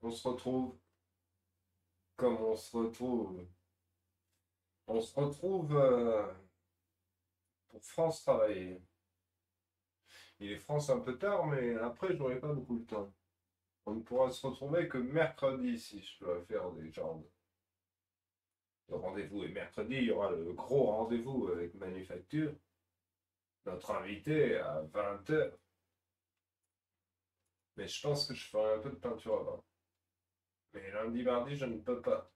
On se retrouve comme on se retrouve. On se retrouve pour France Travailler. Il est France un peu tard, mais après, j'aurai pas beaucoup de temps. On ne pourra se retrouver que mercredi si je dois faire des genres de rendez-vous. Et mercredi, il y aura le gros rendez-vous avec Manufacture. Notre invité à 20 h. Mais je pense que je ferai un peu de peinture avant. Mais lundi, mardi, je ne peux pas.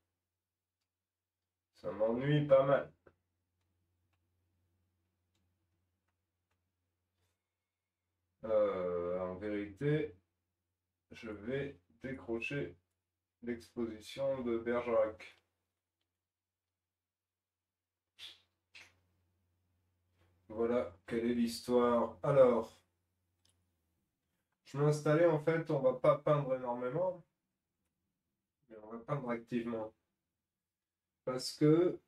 Ça m'ennuie pas mal. En vérité, je vais décrocher l'exposition de Bergerac. Voilà, quelle est l'histoire? Alors, je m'ai installé, en fait, on va pas peindre énormément, mais on va peindre activement. Parce que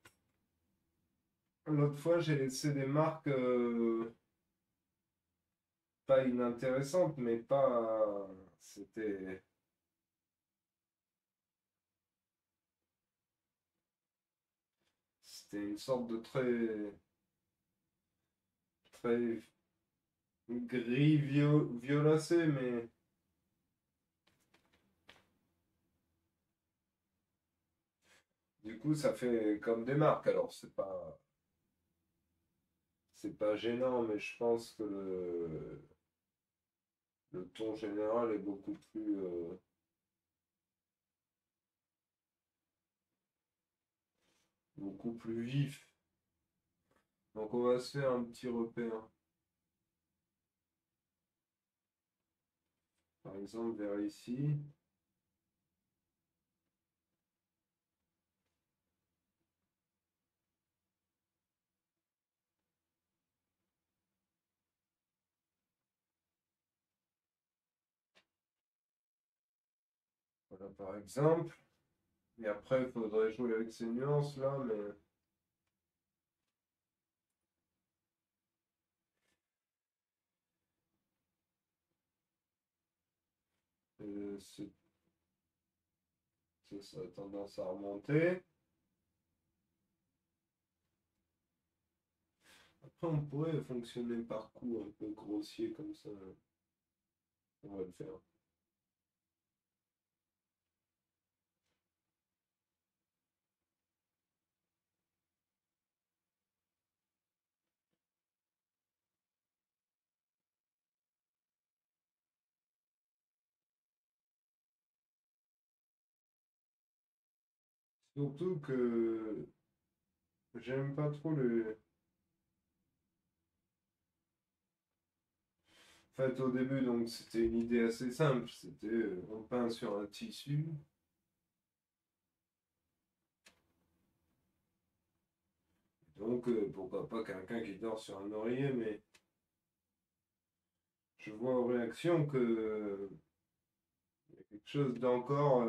l'autre fois, j'ai laissé des marques pas inintéressantes, mais pas. C'était une sorte de très gris violacé, mais du coup, ça fait comme des marques. Alors, c'est pas gênant, mais je pense que le ton général est beaucoup plus vif. Donc on va se faire un petit repère. Par exemple vers ici. Voilà par exemple. Et après il faudrait jouer avec ces nuances là, mais c'est ça a tendance à remonter. Après on pourrait fonctionner par coups un peu grossier comme ça. On va le faire. Surtout que j'aime pas trop le. En fait, au début, donc c'était une idée assez simple. C'était on peint sur un tissu. Donc pourquoi pas quelqu'un qui dort sur un oreiller, mais je vois aux réactions que il y a quelque chose d'encore.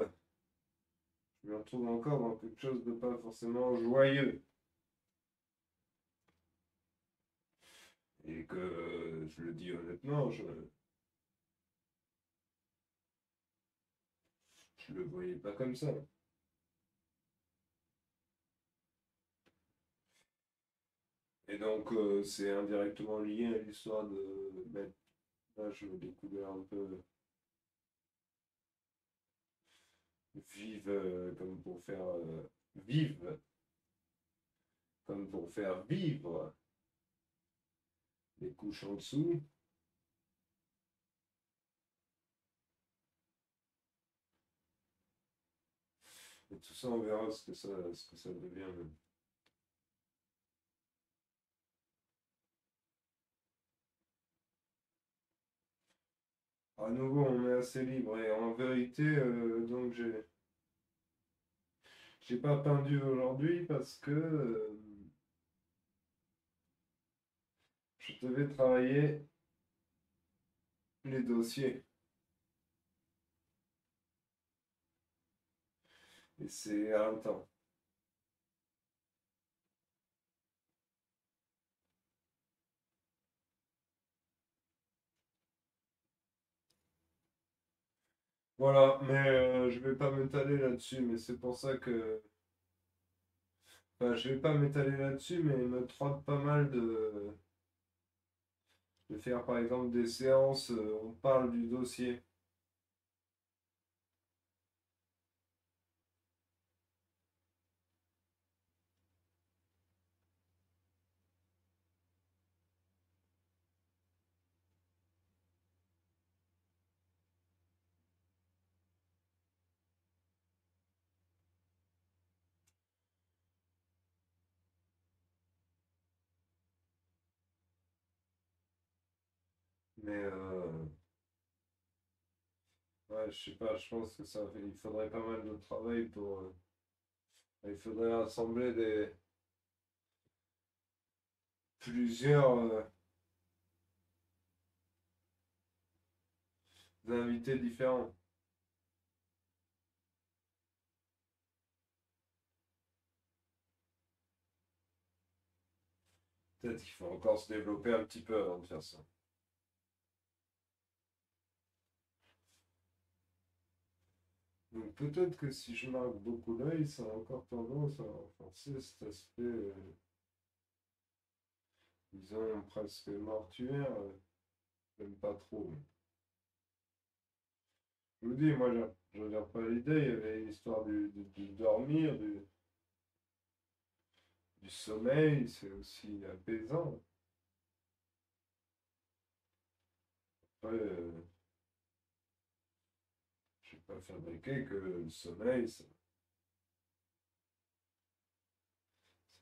Je me retrouve encore dans quelque chose de pas forcément joyeux. Et que je le dis honnêtement, je le voyais pas comme ça. Et donc c'est indirectement lié à l'histoire de mettre des couleurs un peu vives vives comme pour faire vivre les couches en dessous. Et tout ça, on verra ce que ça devient. À nouveau, on est assez libre et en vérité, donc j'ai pas pendu aujourd'hui parce que je devais travailler les dossiers. Et c'est un temps. Voilà, mais je vais pas m'étaler là-dessus, mais c'est pour ça que... Enfin, je vais pas m'étaler là-dessus, mais il me trotte pas mal de faire par exemple des séances, on parle du dossier. Mais ouais, je sais pas, je pense que il faudrait pas mal de travail pour... il faudrait rassembler plusieurs invités différents. Peut-être qu'il faut encore se développer un petit peu avant de faire ça. Donc peut-être que si je marque beaucoup l'œil, ça a encore tendance à renforcer cet aspect, disons, presque mortuaire. J'aime pas trop. Je vous dis, moi, je regarde pas l'idée. Il y avait l'histoire du dormir, du sommeil, c'est aussi apaisant. Après, je ne vais pas fabriquer que le sommeil, c'est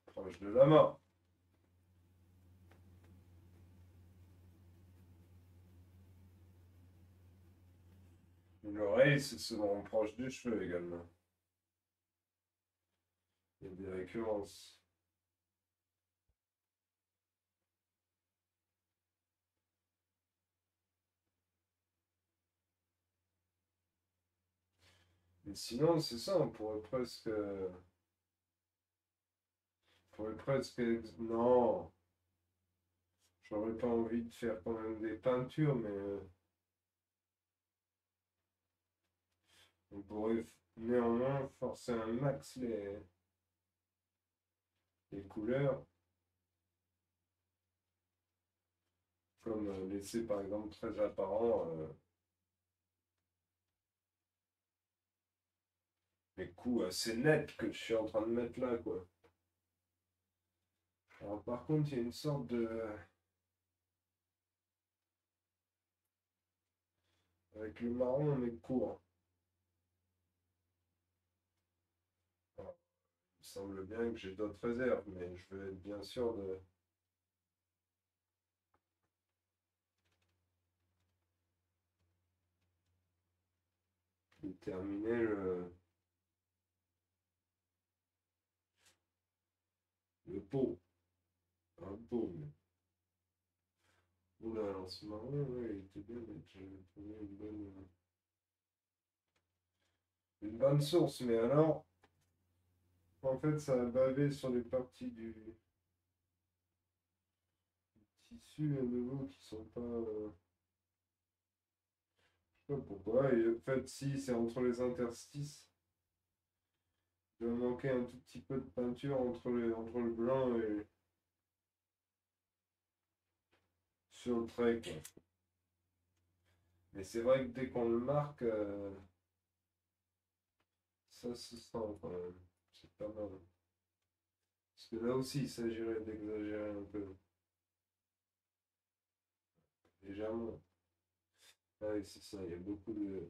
proche de la mort. L'oreille, c'est souvent proche du cheveu également. Il y a des récurrences. Mais sinon, c'est ça, on pourrait presque, non, j'aurais pas envie de faire quand même des peintures, mais on pourrait néanmoins forcer un max les couleurs, comme laisser par exemple très apparent les coups assez nets que je suis en train de mettre là, quoi. Alors par contre, il y a une sorte de... Avec le marron, on est court. Alors, il me semble bien que j'ai d'autres réserves, mais je veux être bien sûr de terminer le pot. Un pot, mais... Oula, alors ce marron, ouais, il était bien, mais j'avais trouvé une bonne source, mais alors, en fait, ça a bavé sur les parties du tissu à nouveau qui sont pas... je sais pas pourquoi, et en fait, si, c'est entre les interstices. Il doit manquer un tout petit peu de peinture entre le blanc et sur le trait, quoi. Mais c'est vrai que dès qu'on le marque, ça se sent quand même. C'est pas mal. Parce que là aussi, il s'agirait d'exagérer un peu. Légèrement. Ah oui, c'est ça, il y a beaucoup de...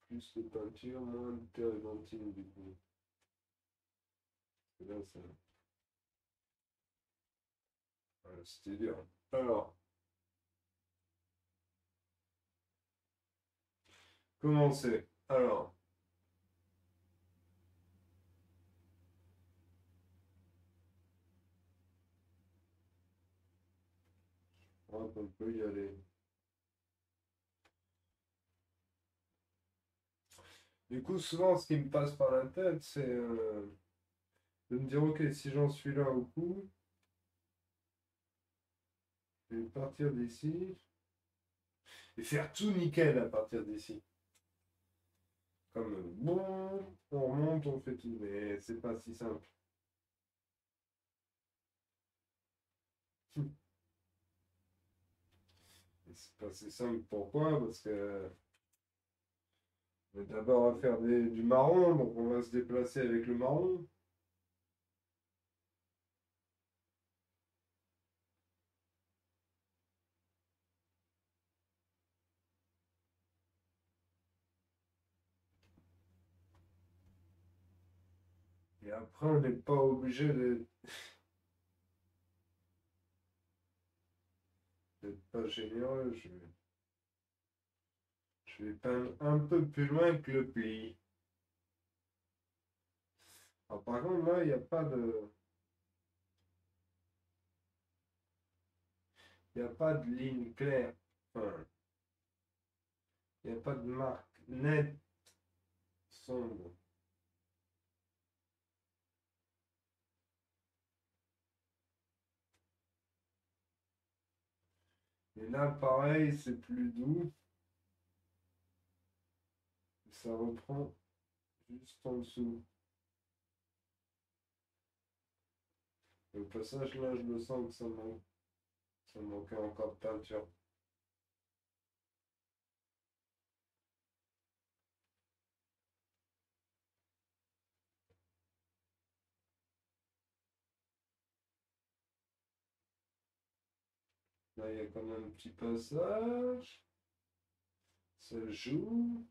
Plus de peinture, moins de térébenthine du coup. Et là, ça... voilà, c'était dur. Alors, commencer. Alors, je crois qu'on peut y aller. Du coup, souvent, ce qui me passe par la tête, c'est de me dire, ok, si j'en suis là au coup, je vais partir d'ici. et faire tout nickel à partir d'ici. Comme bon, on remonte, on fait tout, mais c'est pas si simple. Et c'est pas si simple, pourquoi? Parce que on est d'abord à faire du marron, donc on va se déplacer avec le marron. Et après, on n'est pas obligé d'être pas généreux. Je vais peindre un peu plus loin que le pli. Alors, par contre, là, il n'y a pas de. Il n'y a pas de ligne claire. Enfin, il n'y a pas de marque nette, sombre. Et là, pareil, c'est plus doux. Ça reprend juste en dessous. Au passage, là, je le sens que ça manque. Ça manquait encore de peinture. Là, il y a quand même un petit passage. Ça joue.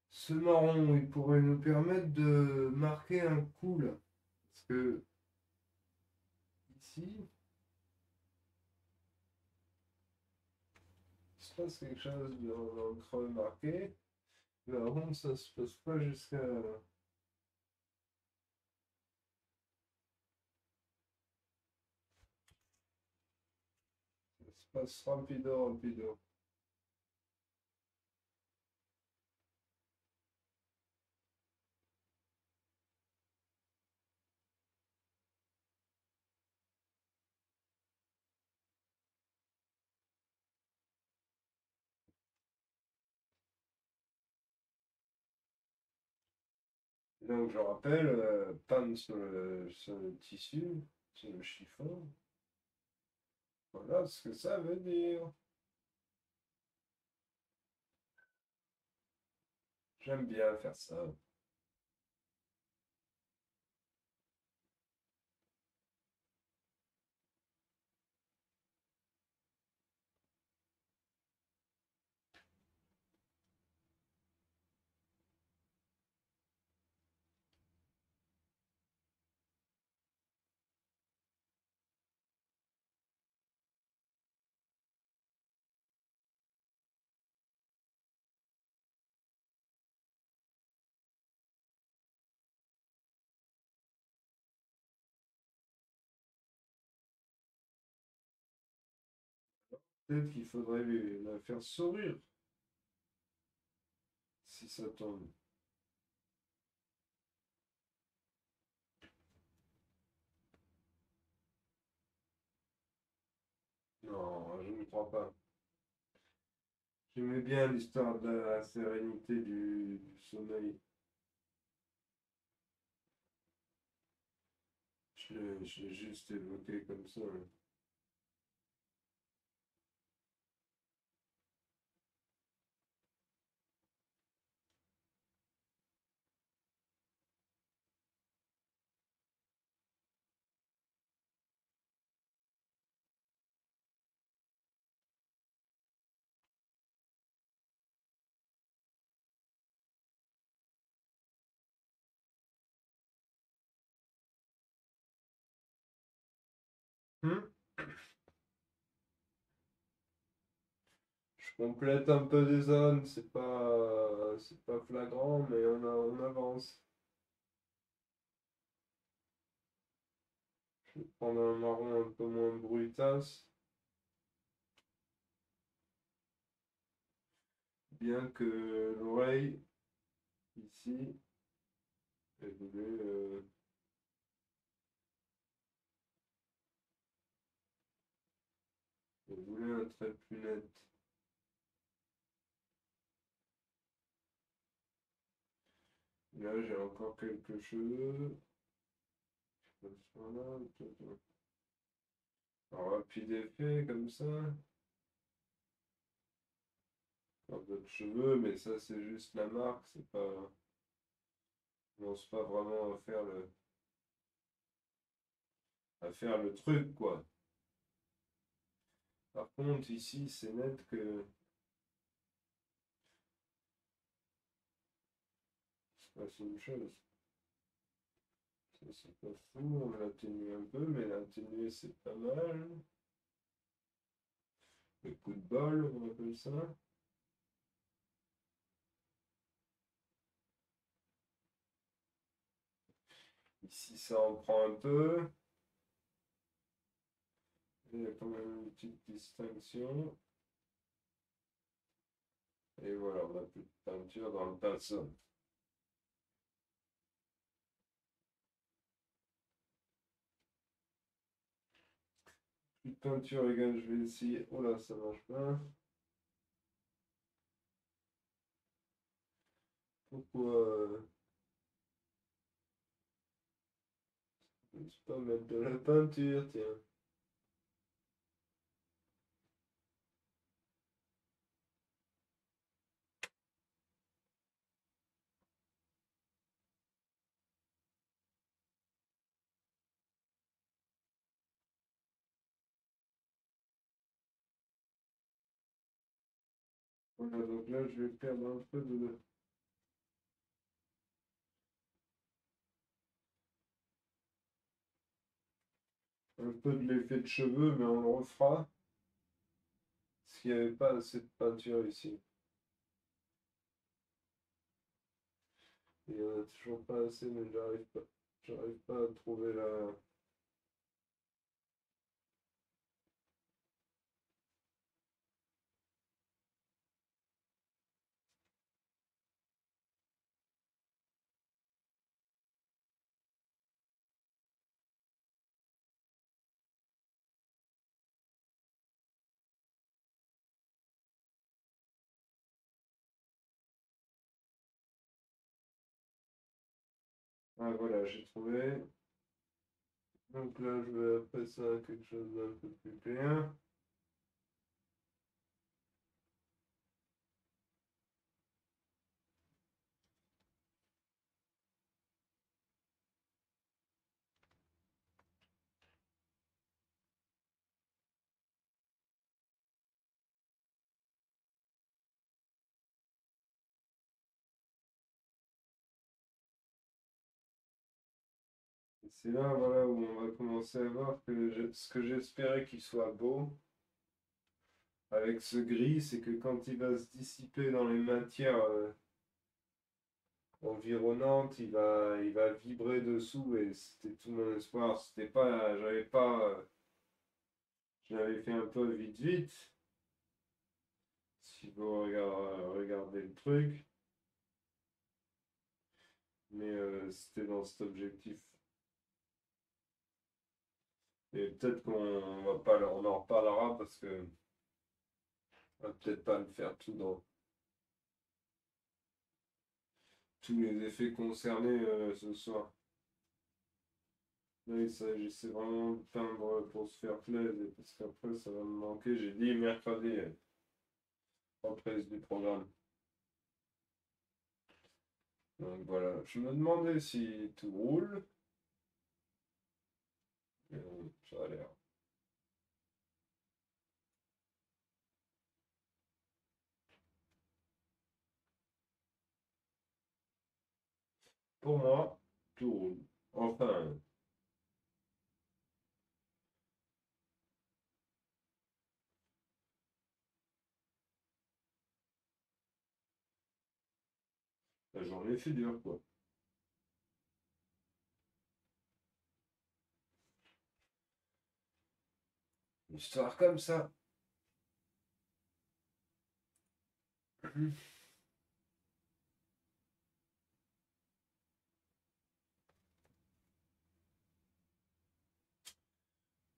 Ce marron, il pourrait nous permettre de marquer un coup là. Parce que ici, il se passe quelque chose dans le creux marqué. Mais par contre, ça se passe pas jusqu'à. Ça se passe rapido, rapido. Donc, je rappelle, peindre sur le tissu, sur le chiffon. Voilà ce que ça veut dire. J'aime bien faire ça. Peut-être qu'il faudrait la faire sourire si ça tombe. Non, je ne crois pas. J'aimais bien l'histoire de la sérénité du sommeil. Je l'ai juste évoqué comme ça. Hmm. Je complète un peu des zones, c'est pas flagrant, mais on avance. Je vais prendre un marron un peu moins brutasse, bien que l'oreille, ici, elle voulait, voulais un trait plus net. Là, j'ai encore quelques cheveux. Voilà. Un rapide effet comme ça. Encore d'autres cheveux, mais ça, c'est juste la marque. C'est pas. On pense pas vraiment à faire le truc, quoi. Par contre, ici, c'est net que. C'est une chose. Ça, c'est pas fou, on l'atténue un peu, mais l'atténuer, c'est pas mal. Le coup de bol, on appelle ça. Ici, ça en prend un peu. Il y a quand même une petite distinction. Et voilà, on n'a plus de peinture dans le pinceau. Plus de peinture, les gars, je vais essayer. Oh là, ça marche pas. Pourquoi je ne pas mettre de la peinture, tiens. Voilà, donc là, je vais perdre un peu de l'effet de cheveux, mais on le refera. Parce qu'il n'y avait pas assez de peinture ici. Il n'y en a toujours pas assez, mais j'arrive pas à trouver la. Ah voilà, j'ai trouvé. Donc là, je vais après ça quelque chose d'un peu plus clair. Et c'est là, voilà, où on va commencer à voir que ce que j'espérais qu'il soit beau avec ce gris, c'est que quand il va se dissiper dans les matières environnantes, il va vibrer dessous et c'était tout mon espoir. C'était pas, j'avais fait un peu vite vite. Si vous regardez le truc, mais c'était dans cet objectif. Et peut-être qu'on va pas, on en reparlera parce que on va peut-être pas le faire tout dans tous les effets concernés ce soir. Là, il s'agissait vraiment de peindre pour se faire plaisir, parce qu'après, ça va me manquer. J'ai dit mercredi, reprise du programme. Donc voilà, je me demandais si tout roule. Mais ça a l'air. Pour moi, tout roule. Enfin, la journée fut dure, quoi. Une histoire comme ça.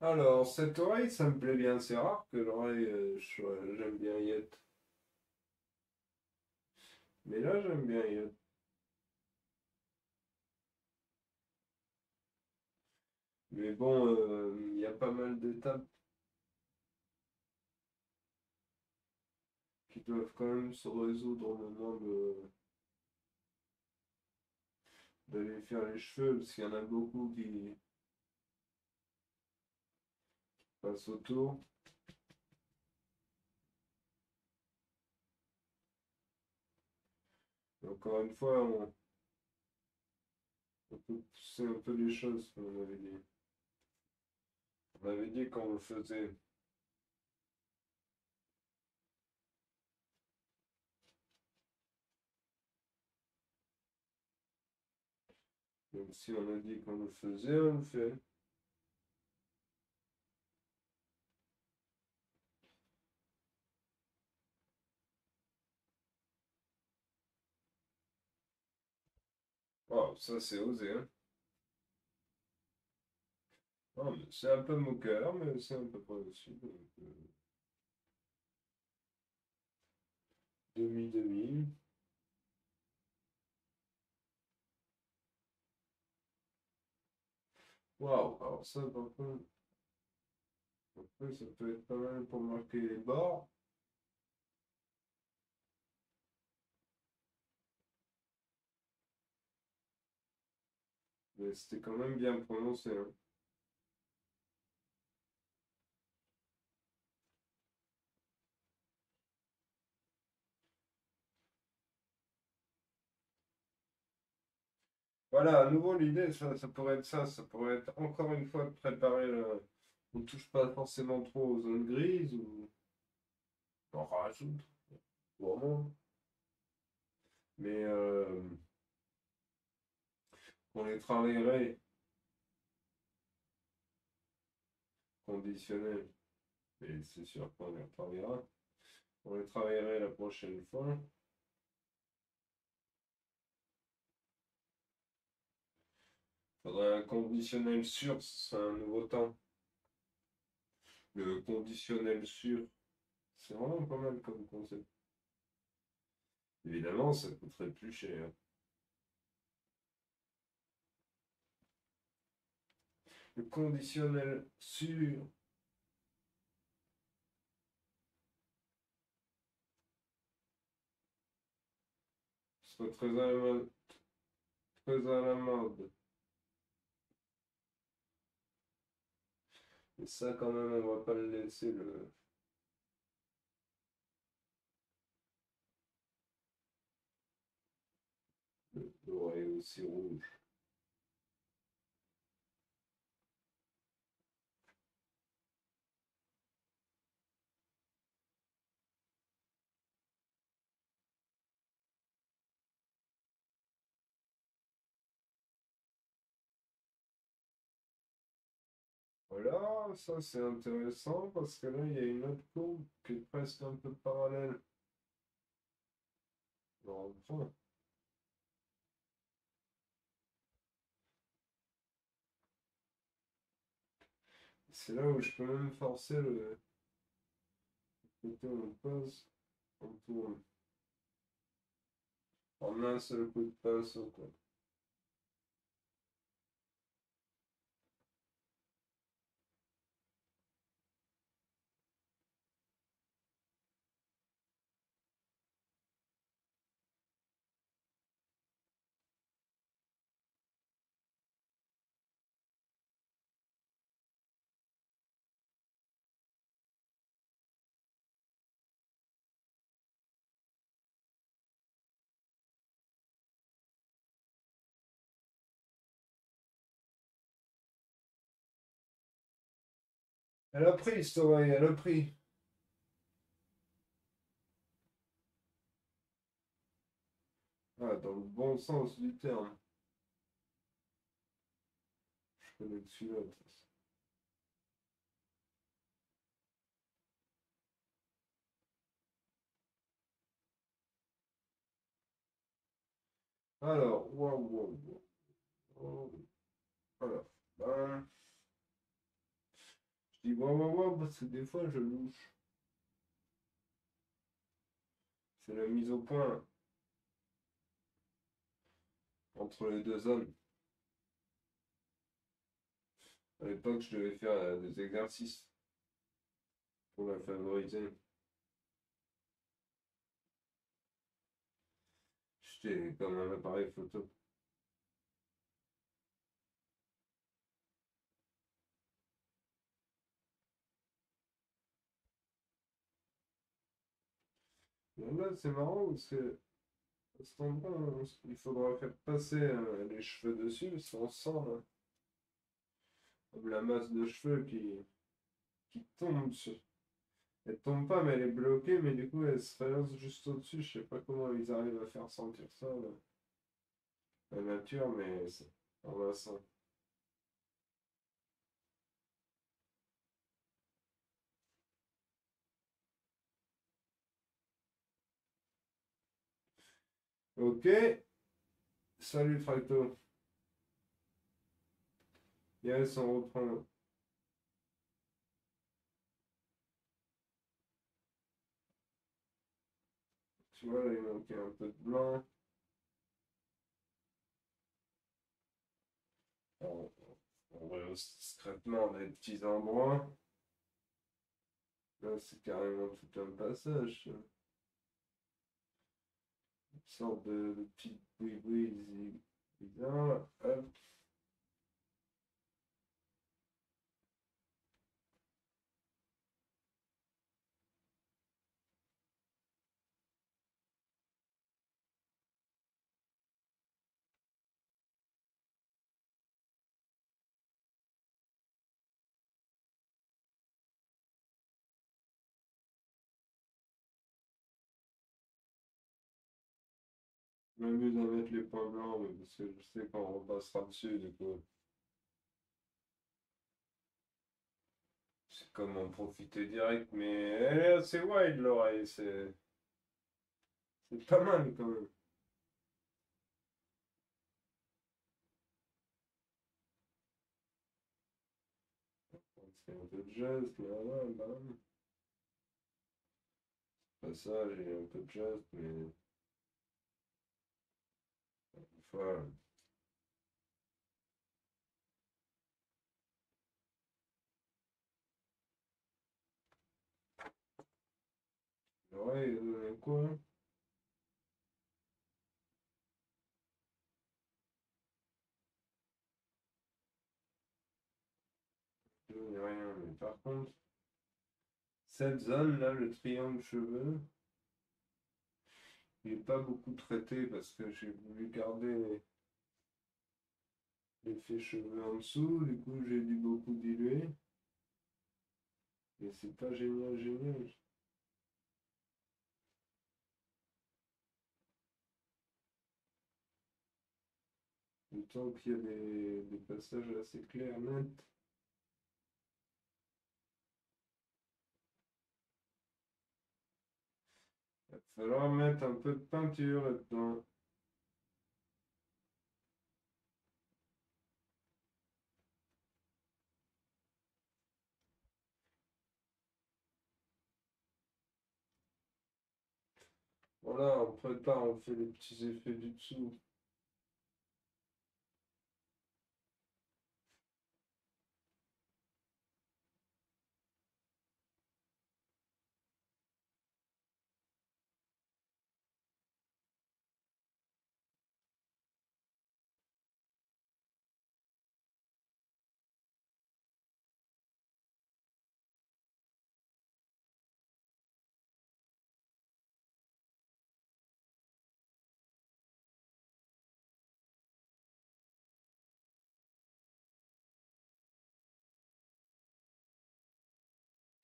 Alors, cette oreille, ça me plaît bien. C'est rare que l'oreille, j'aime bien Yet. Mais là, j'aime bien Yet. Mais bon, il y a pas mal d'étapes qui doivent quand même se résoudre au moment d'aller faire les cheveux, parce qu'il y en a beaucoup qui passent autour. Encore une fois, on peut pousser un peu les choses, comme on avait dit. On avait dit qu'on le faisait. Donc si on a dit qu'on le faisait, on le fait. Oh, ça c'est osé, hein. Non, mais c'est un peu moqueur, mais c'est un peu pas aussi. Donc, demi-demi. Waouh, alors ça par contre, après, ça peut être pas mal pour marquer les bords. Mais c'était quand même bien prononcé, hein. Voilà, à nouveau l'idée, ça pourrait être ça, ça pourrait être encore une fois de préparer le... On ne touche pas forcément trop aux zones grises ou on rajoute, vraiment. Mais on les travaillerait conditionnels. Et c'est sûr qu'on les retravaillera. On les travaillerait la prochaine fois. Faudrait un conditionnel sûr, c'est un nouveau temps. Le conditionnel sûr, c'est vraiment pas mal comme concept. Évidemment, ça coûterait plus cher. Le conditionnel sûr, serait très à la mode. Très à la mode. Et ça, quand même, on va pas le laisser l'oreille aussi rouge. Voilà, ça c'est intéressant parce que là, il y a une autre courbe qui est presque un peu parallèle. Dans le fond. C'est là où je peux même forcer le côté où on pose, on tourne. En un seul coup de pinceau, quoi. Elle a pris, cette oreille, elle a pris. Ah, dans le bon sens du terme. Je connais que celui-là. Alors, waouh, waouh, waouh. Alors, ben, Je dis ouais, parce que des fois je louche. C'est la mise au point entre les deux zones. À l'époque, je devais faire des exercices pour la favoriser. J'étais comme un appareil photo. Mais là, c'est marrant parce que à cet endroit, il faudra faire passer les cheveux dessus parce qu'on sent là, comme la masse de cheveux qui tombe. Elle tombe pas, mais elle est bloquée, mais du coup, elle se balance juste au-dessus. Je sais pas comment ils arrivent à faire sentir ça, là, la nature, mais on va ça. Ok, salut Tracto. Yes, on reprend. Tu vois, là, il manquait un peu de blanc. On rehausse discrètement des petits endroits. Là, c'est carrément tout un passage, ça. Une sorte de petit boui-boui bizarre. Hop. Je m'amuse à mettre les points blancs, mais parce que je sais qu'on repassera dessus, du coup. C'est comme en profiter direct, mais elle est assez wide l'oreille, c'est pas mal quand même. C'est un peu de geste, mais voilà, bam. Pas ça, j'ai un peu de geste, mais voilà. L'oreille, quoi? Il n'y a rien, mais par contre, cette zone là, le triangle cheveux, il n'est pas beaucoup traité parce que j'ai voulu garder l'effet cheveux en dessous, du coup j'ai dû beaucoup diluer, et c'est pas génial, génial. Autant qu'il y a des passages assez clairs, nets. Il va falloir mettre un peu de peinture là-dedans. Voilà, on prépare, on fait les petits effets du dessous.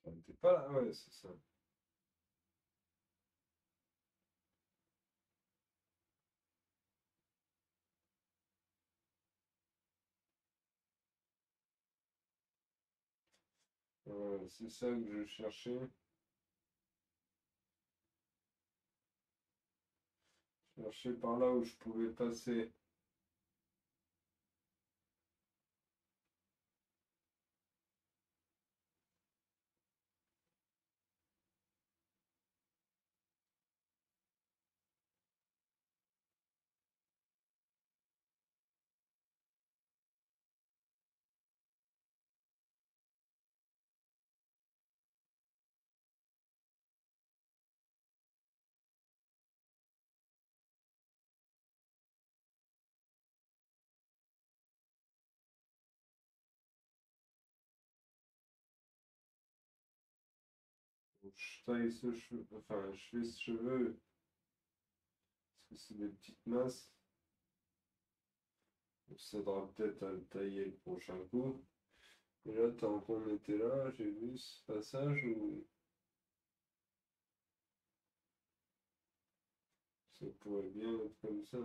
On n'était pas là, ouais, c'est ça. C'est ça que je cherchais. Je cherchais par là où je pouvais passer. je taille ce cheveu, enfin, je fais ce cheveu, parce que c'est des petites masses. Ça devra peut-être à le tailler le prochain coup. Et là, tant qu'on était là, j'ai vu ce passage où ça pourrait bien être comme ça.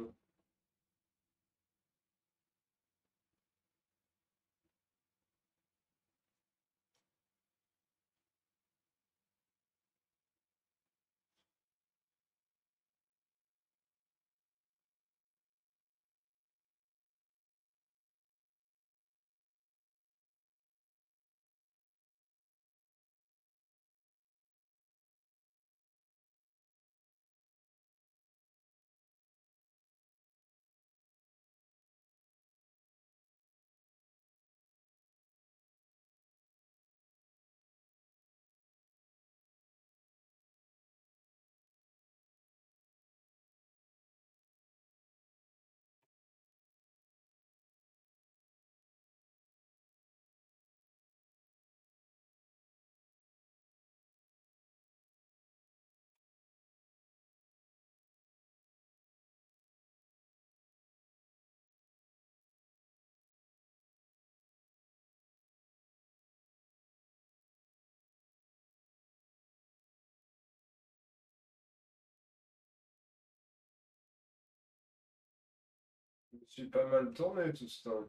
Je me suis pas mal tourné tout ce temps.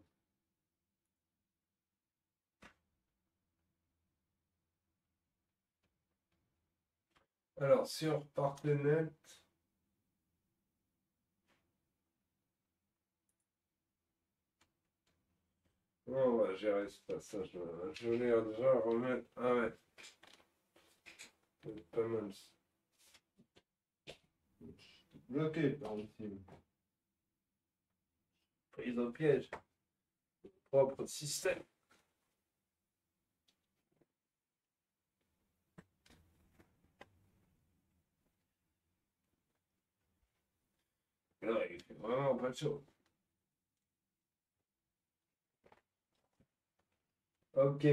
Alors, si on repartait net, on va gérer ce passage-là. Je voulais déjà remettre. Ah ouais, c'est pas mal. Bloqué par ici. Prise au piège. Propre système. Non, il fait vraiment pas chaud. Ok.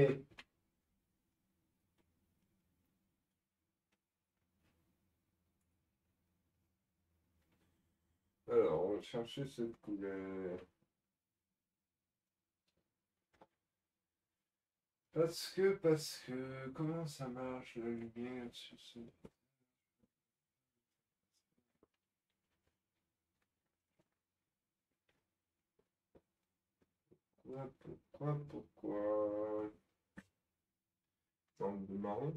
Alors, on va chercher cette couleur. Comment ça marche la lumière sur ce. Pourquoi? Forme de marron.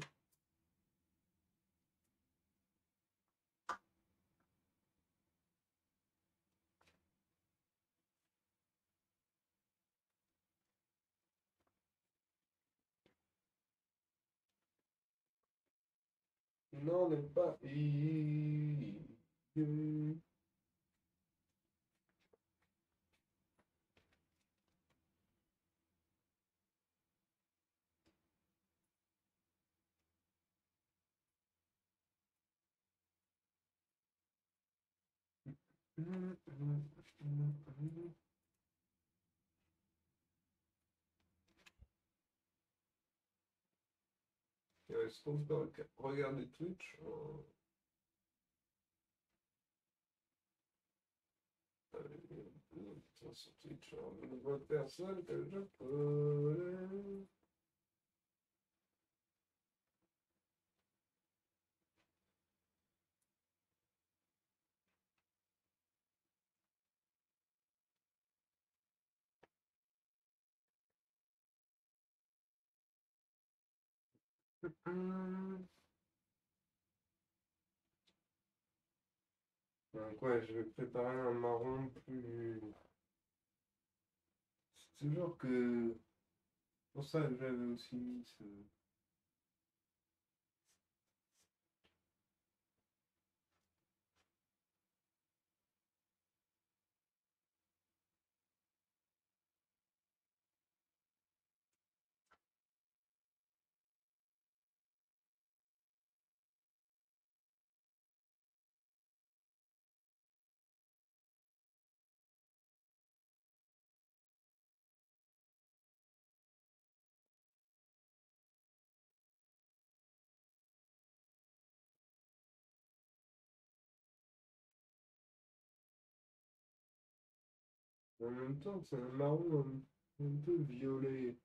Non, n'est pas. Est-ce qu'on peut regarder Twitch? Sur Twitch, je ne vois personne que je peux. Donc ouais, je vais préparer un marron plus. C'est toujours que. Pour ça que j'avais aussi mis ce. En même temps, c'est un marron un peu violet.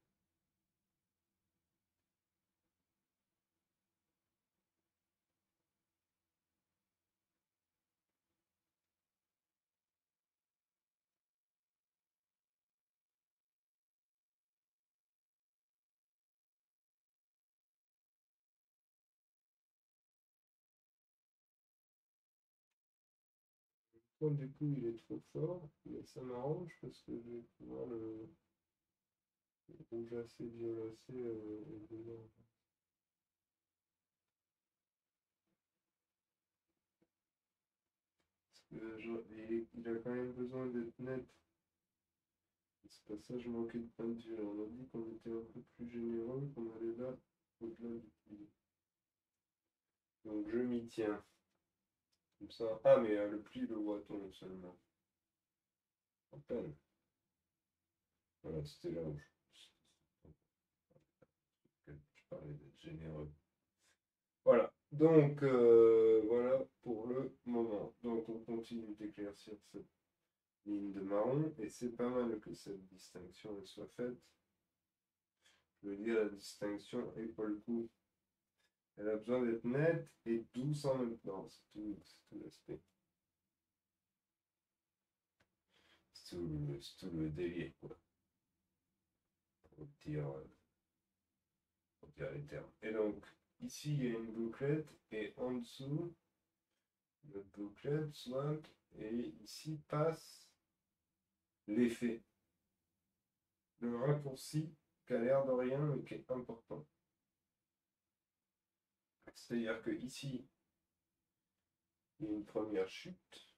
Bon, du coup, il est trop fort, mais ça m'arrange parce que je vais pouvoir le rougeacer, violacé dedans. Parce que il a quand même besoin d'être net. C'est pas ça, je manquais de peinture. On a dit qu'on était un peu plus généreux, qu'on allait là, au-delà du pli. Donc je m'y tiens. Comme ça. Ah, mais le pli, le voit-on seulement. À peine. Voilà, c'était là où je parlais d'être généreux. Voilà. Donc, voilà pour le moment. Donc, on continue d'éclaircir cette ligne de marron. Et c'est pas mal que cette distinction elle soit faite. Je veux dire, la distinction est pas le coup. Elle a besoin d'être nette et douce en même temps. C'est tout l'aspect. C'est tout le délire, quoi. Pour dire, pour dire les termes. Et donc, ici, il y a une bouclette. Et en dessous, notre bouclette, swamp. Et ici passe l'effet. Le raccourci qui a l'air de rien, mais qui est important. C'est-à-dire que ici, il y a une première chute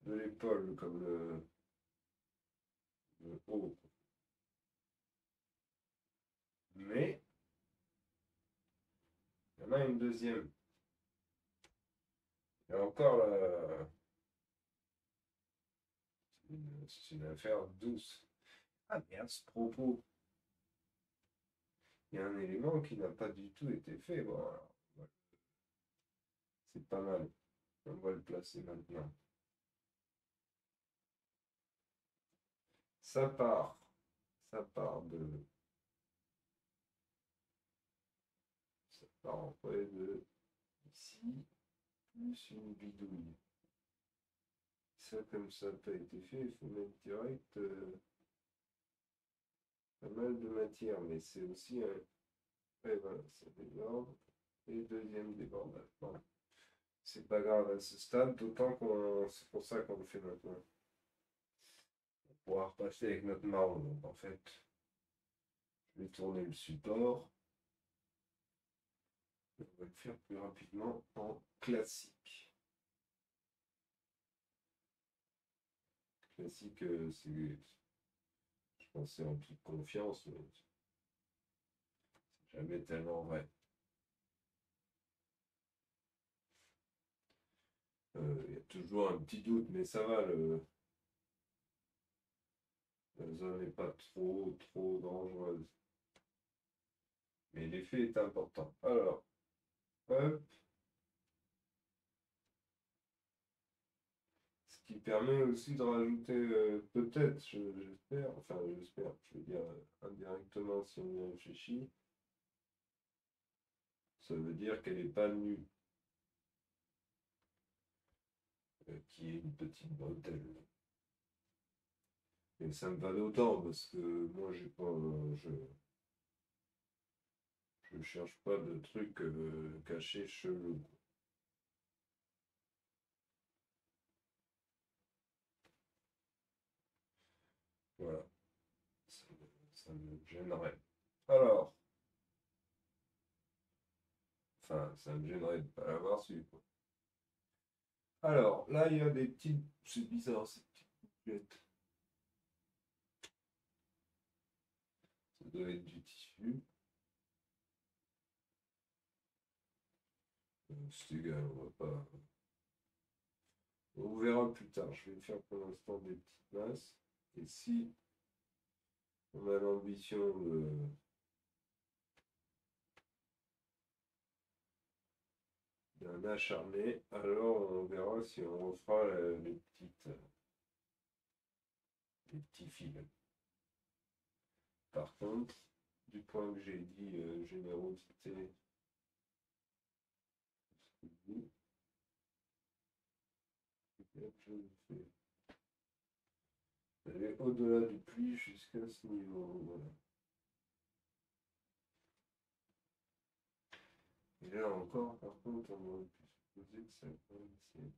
de l'épaule, comme le haut. Mais il y en a une deuxième. Et encore, là, c'est une affaire douce. Ah, mais à ce propos, il y a un élément qui n'a pas du tout été fait. Bon, alors, ouais, c'est pas mal. On va le placer maintenant. Ça part. Ça part de. Ça part en vrai de ici, plus une bidouille. Ça, comme ça n'a pas été fait, il faut mettre direct pas mal de matière, mais c'est aussi un. Et voilà, ça déborde. Et deuxième débordage. Bon, c'est pas grave à ce stade, d'autant qu'on. C'est pour ça qu'on le fait maintenant. On pourra repasser avec notre marron. Donc en fait, je vais tourner le support. On va le faire plus rapidement en classique. Classique, c'est. Je pensais en toute confiance, mais c'est jamais tellement vrai. Il y a toujours un petit doute, mais ça va, la zone n'est pas trop dangereuse. Mais l'effet est important. Alors, hop, ce qui permet aussi de rajouter, peut-être, j'espère, enfin j'espère, je veux dire indirectement si on y réfléchit, ça veut dire qu'elle n'est pas nue, qui est une petite bretelle. Et ça me va d'autant parce que moi j'ai pas, je cherche pas de trucs cachés chelous. Voilà, ça me gênerait. Alors, enfin, ça me gênerait de ne pas l'avoir su, quoi. Alors, là, il y a des petites. C'est bizarre, ces petites bouclettes. Ça doit être du tissu. C'est égal, on va pas. On verra plus tard. Je vais faire pour l'instant des petites masses. Et si on a l'ambition d'un acharné, alors on verra si on refera les petites. des petits fils. Par contre, du point que j'ai dit générosité, je fais aller au-delà du pli jusqu'à ce niveau. Voilà. Et là encore, par contre, on aurait pu supposer que ça coïncide.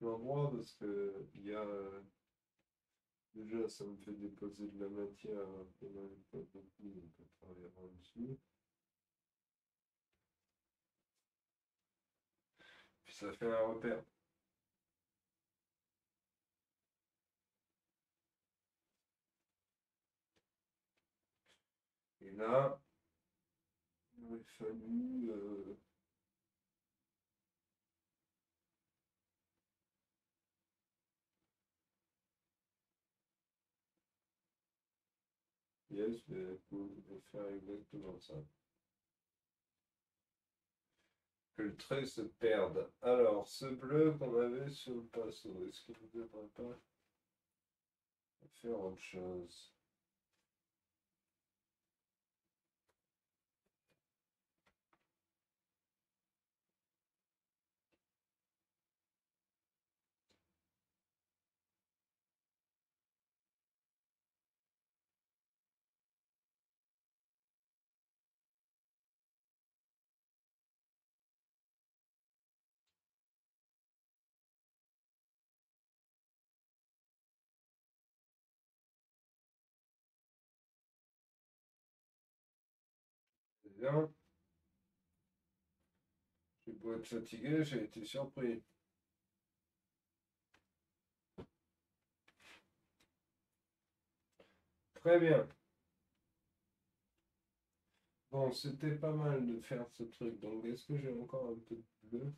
L'endroit parce que il y a déjà ça me fait déposer de la matière et même pas beaucoup, on peut travailler en dessous. Puis ça fait un repère. Et là, il aurait fallu yes, mais pour faire exactement ça. Que le trait se perde. Alors, ce bleu qu'on avait sur le pinceau, est-ce qu'il ne devrait pas faire autre chose? Bien, j'ai beau être fatigué, j'ai été surpris. Très bien. Bon, c'était pas mal de faire ce truc. Donc, est-ce que j'ai encore un peu de bleu?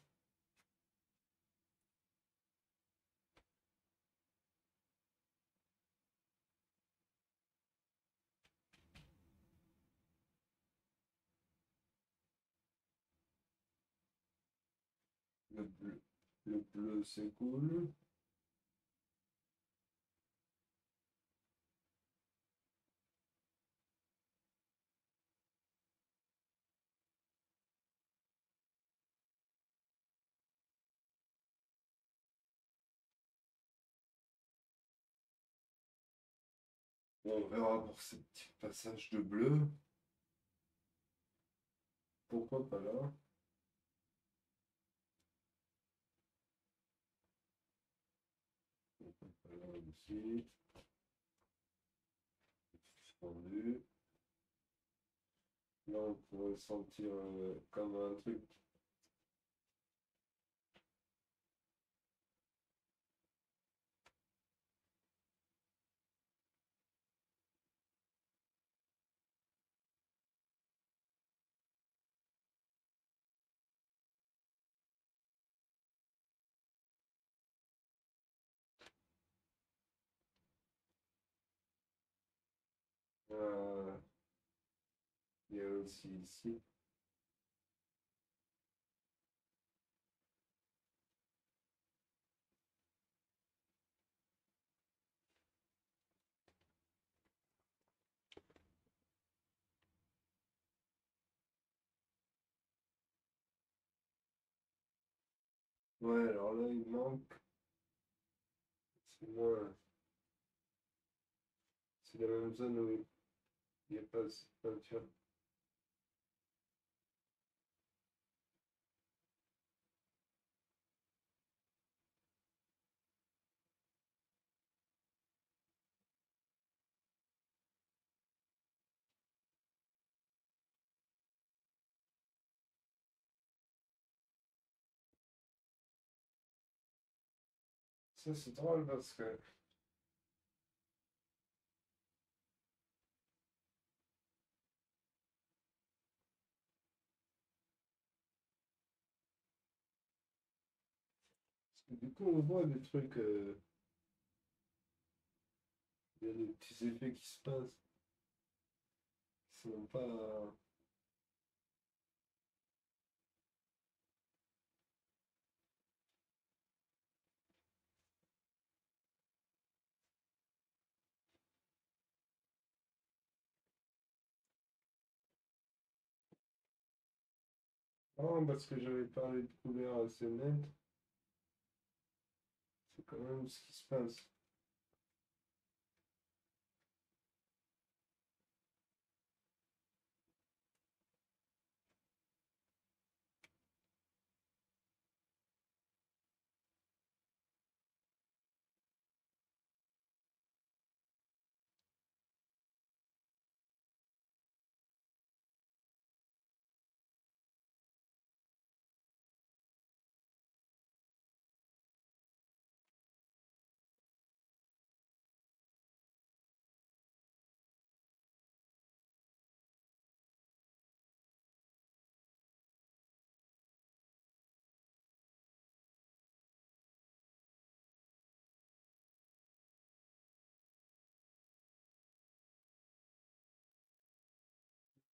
Le bleu, c'est cool. Bon, on verra pour ces petits passages de bleu. Pourquoi pas là? Pourquoi pas là aussi? Suspendu. Là, on pourrait sentir comme un truc. euh, il y a aussi ici. Ouais, alors là, il manque. C'est moins. C'est la même zone où il n'y a pas cette peinture. Ça, c'est drôle parce que Du coup, on voit des trucs, il y a des petits effets qui se passent, qui sont pas. Non, parce que j'avais parlé de couleurs assez nettes, c'est quand même ce qui se passe.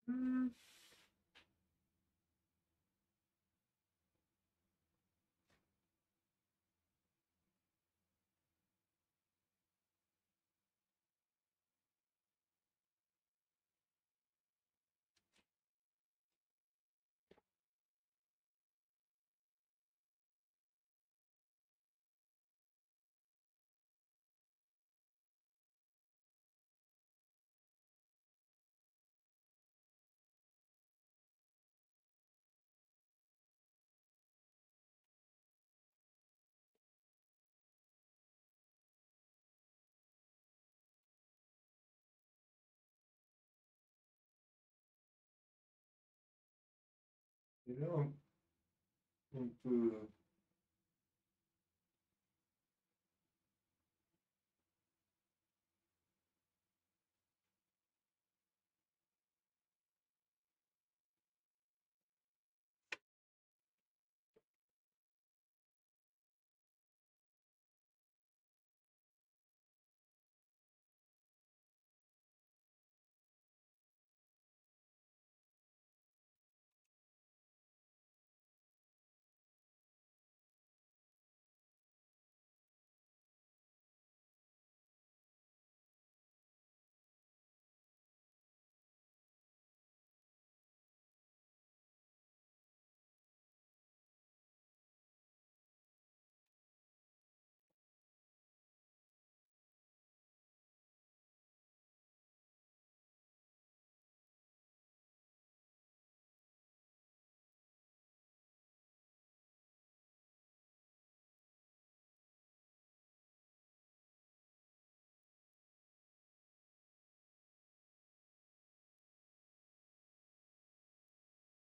Hmm. Et là, on peut.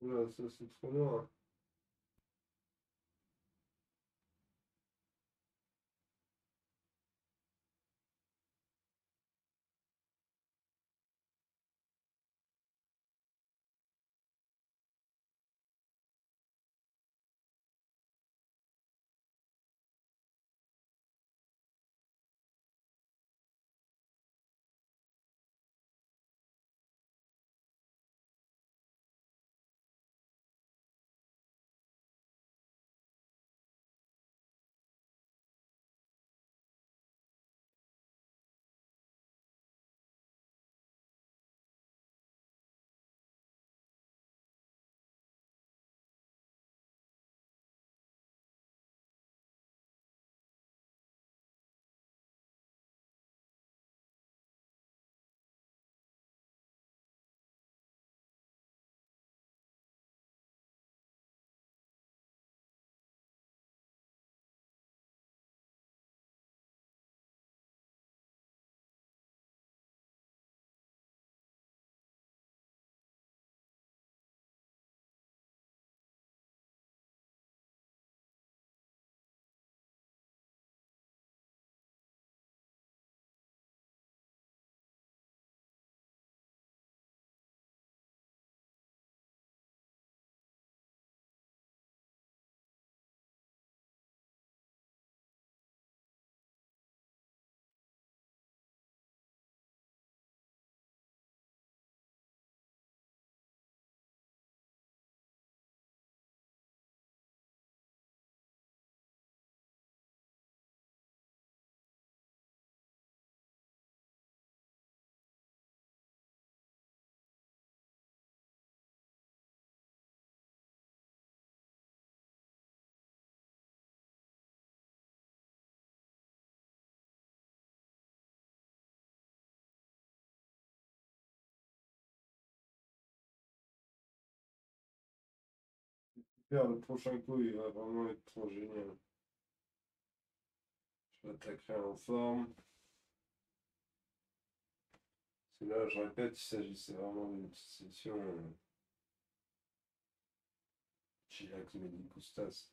Oula, ça c'est trop loin. Faire le prochain coup, il va vraiment être trop génial. Je m'attaquerai en forme. Parce que là, je répète, il s'agissait vraiment d'une petite session chillax medicustas.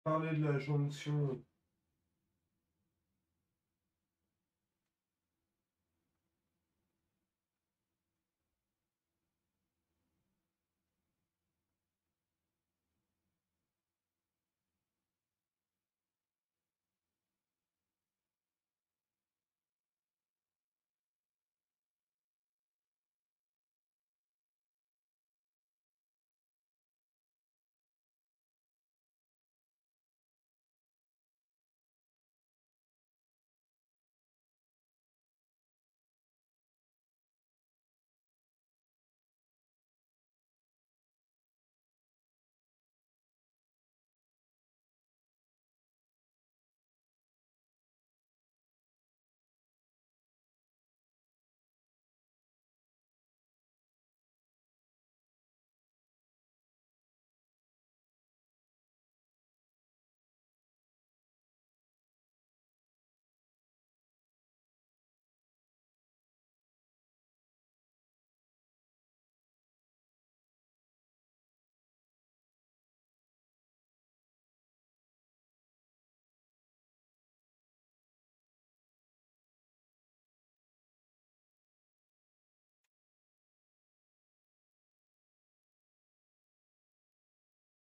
Parler de la jonction.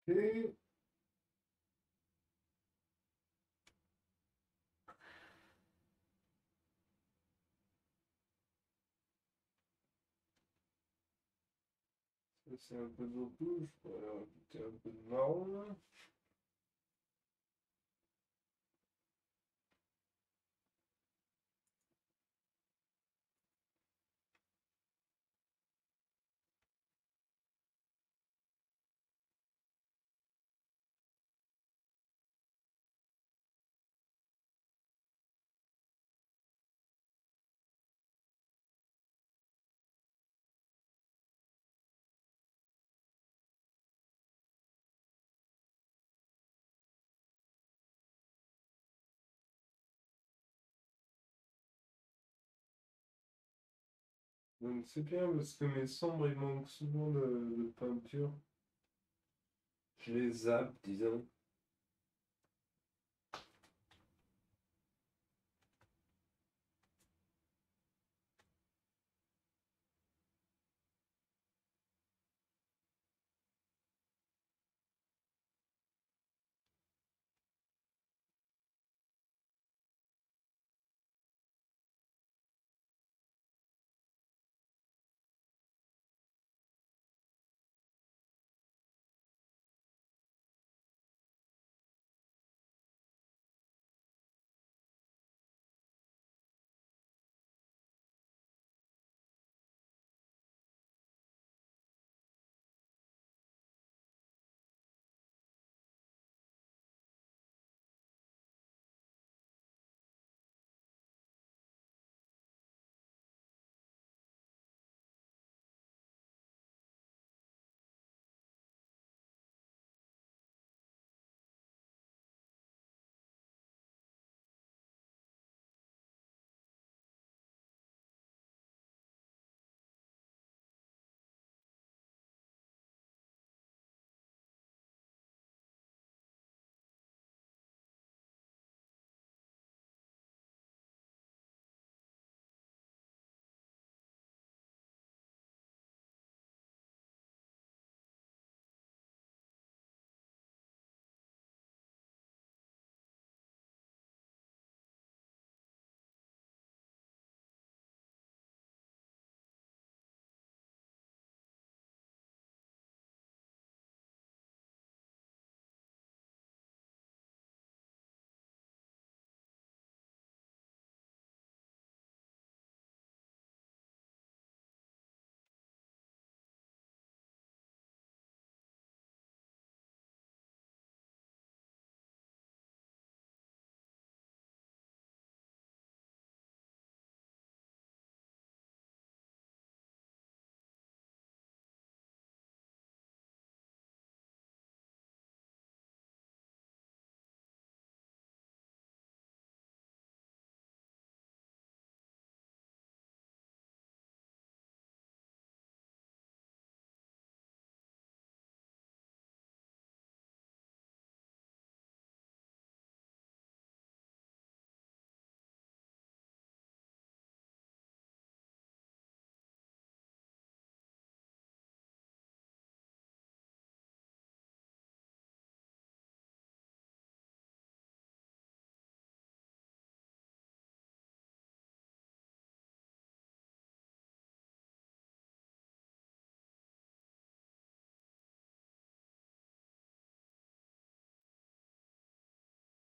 Et... C'est un peu d'eau rouge, je pourrais rajouter un peu de marron là. Donc c'est bien parce que mes sombres ils manquent souvent de peinture. Je les zappe, disons.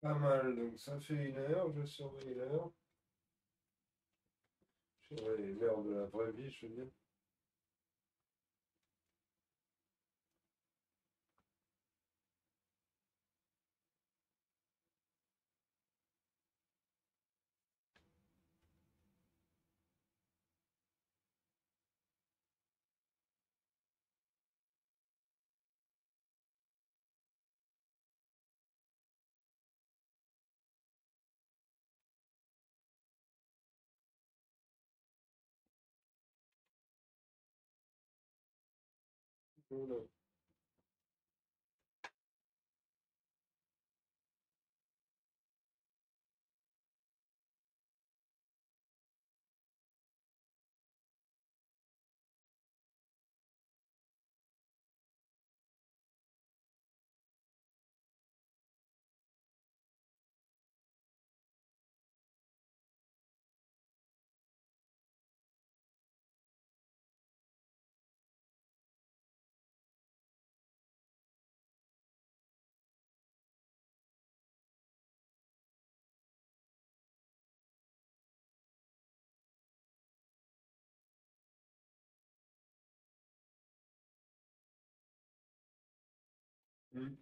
Pas mal, donc ça fait 1 heure, je surveille l'heure. Je surveille l'heure de la vraie vie, je veux dire. Voilà. Hmm.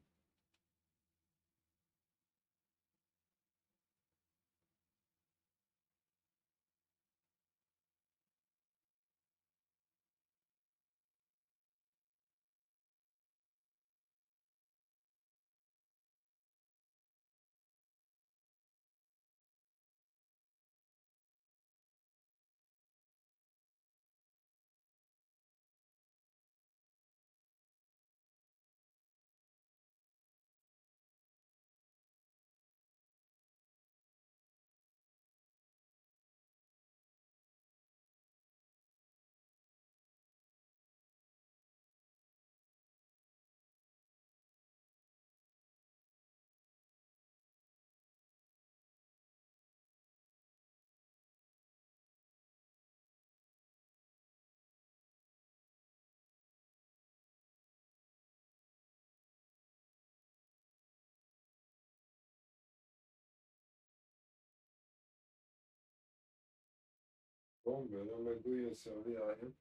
Bon, ben là, ma douille a servi à rien.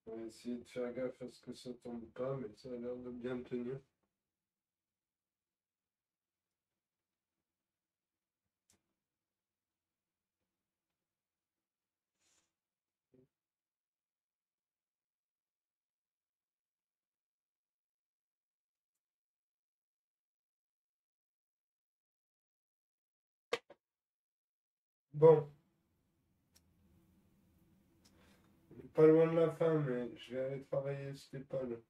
On va essayer de faire gaffe à ce que ça tombe pas, mais ça a l'air de bien tenir. Bon, on est pas loin de la fin, mais je vais aller travailler cette épaule.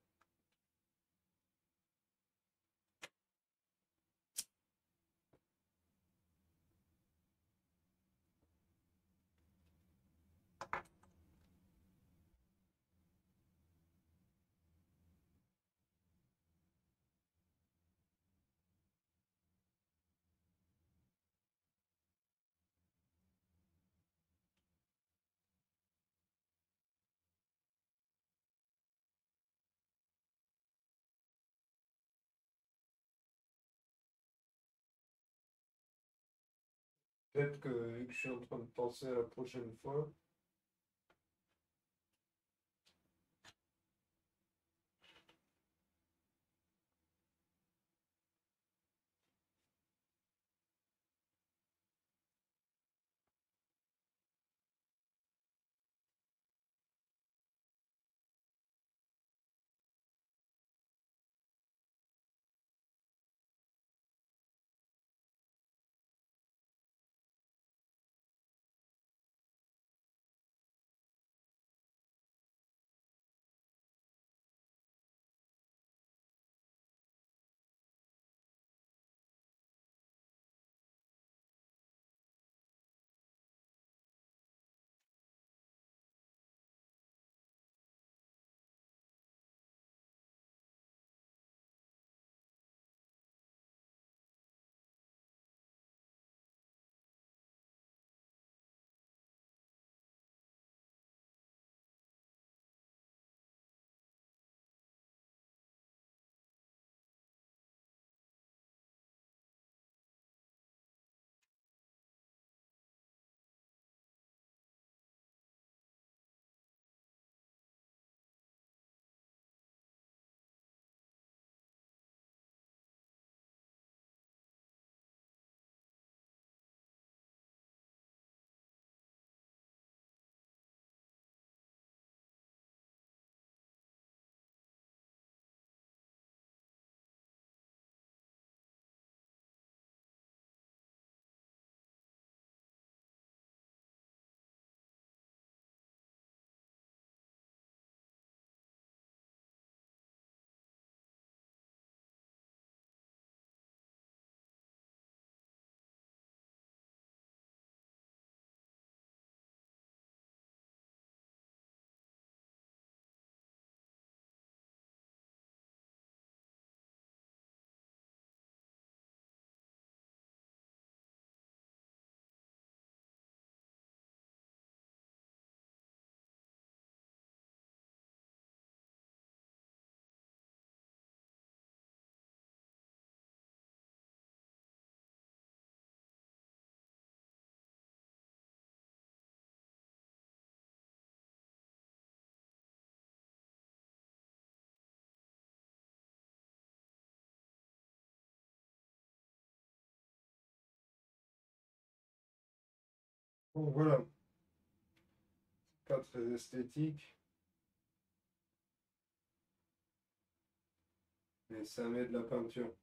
Peut-être que vu que je suis en train de penser à la prochaine fois, Donc voilà, pas très esthétique, mais ça met de la peinture.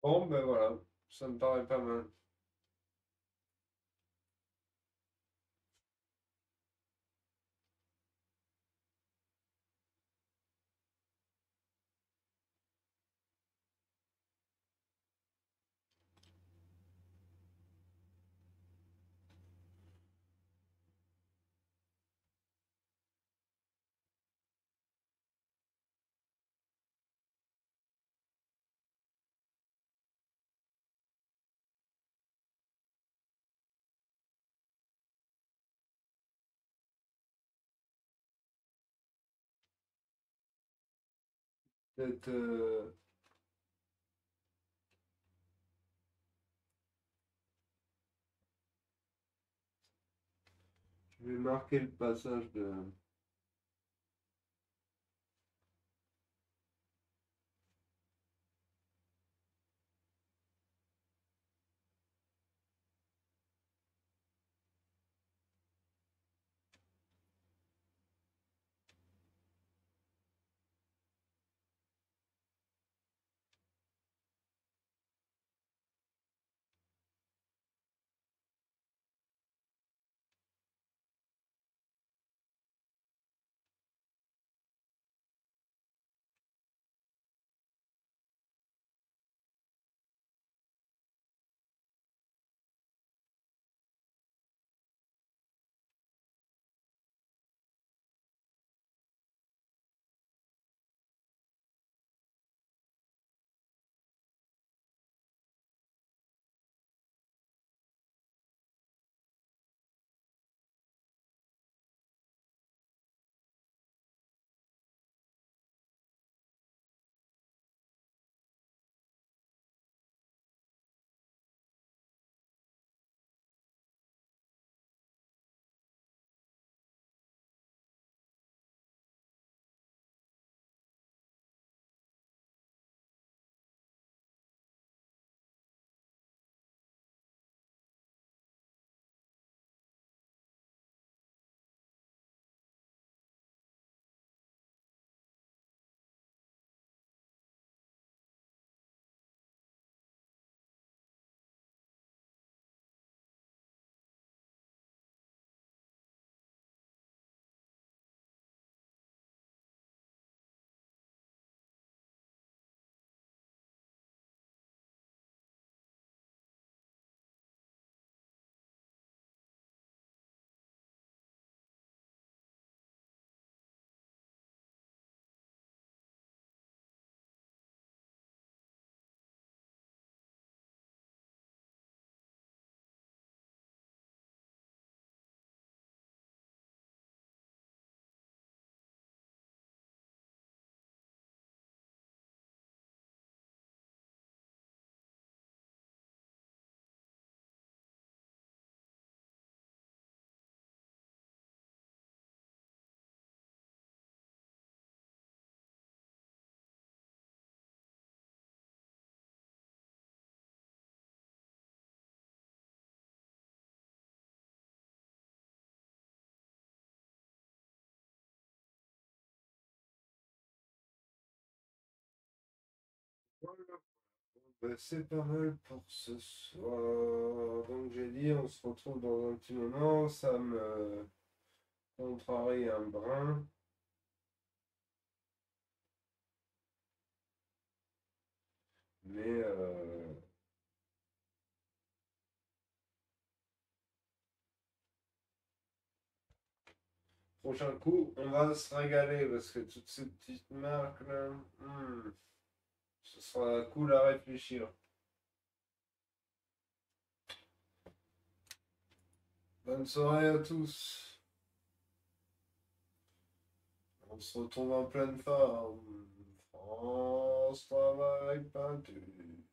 Bon, ben voilà, ça me paraît pas mal. Peut-être, je vais marquer le passage de. Voilà. Ben, c'est pas mal pour ce soir. Donc j'ai dit, on se retrouve dans un petit moment. Ça me contrarie un brin. Mais prochain coup, on va se régaler parce que toutes ces petites marques là, ce sera cool à réfléchir. Bonne soirée à tous. On se retrouve en pleine forme. France Travail Peinture.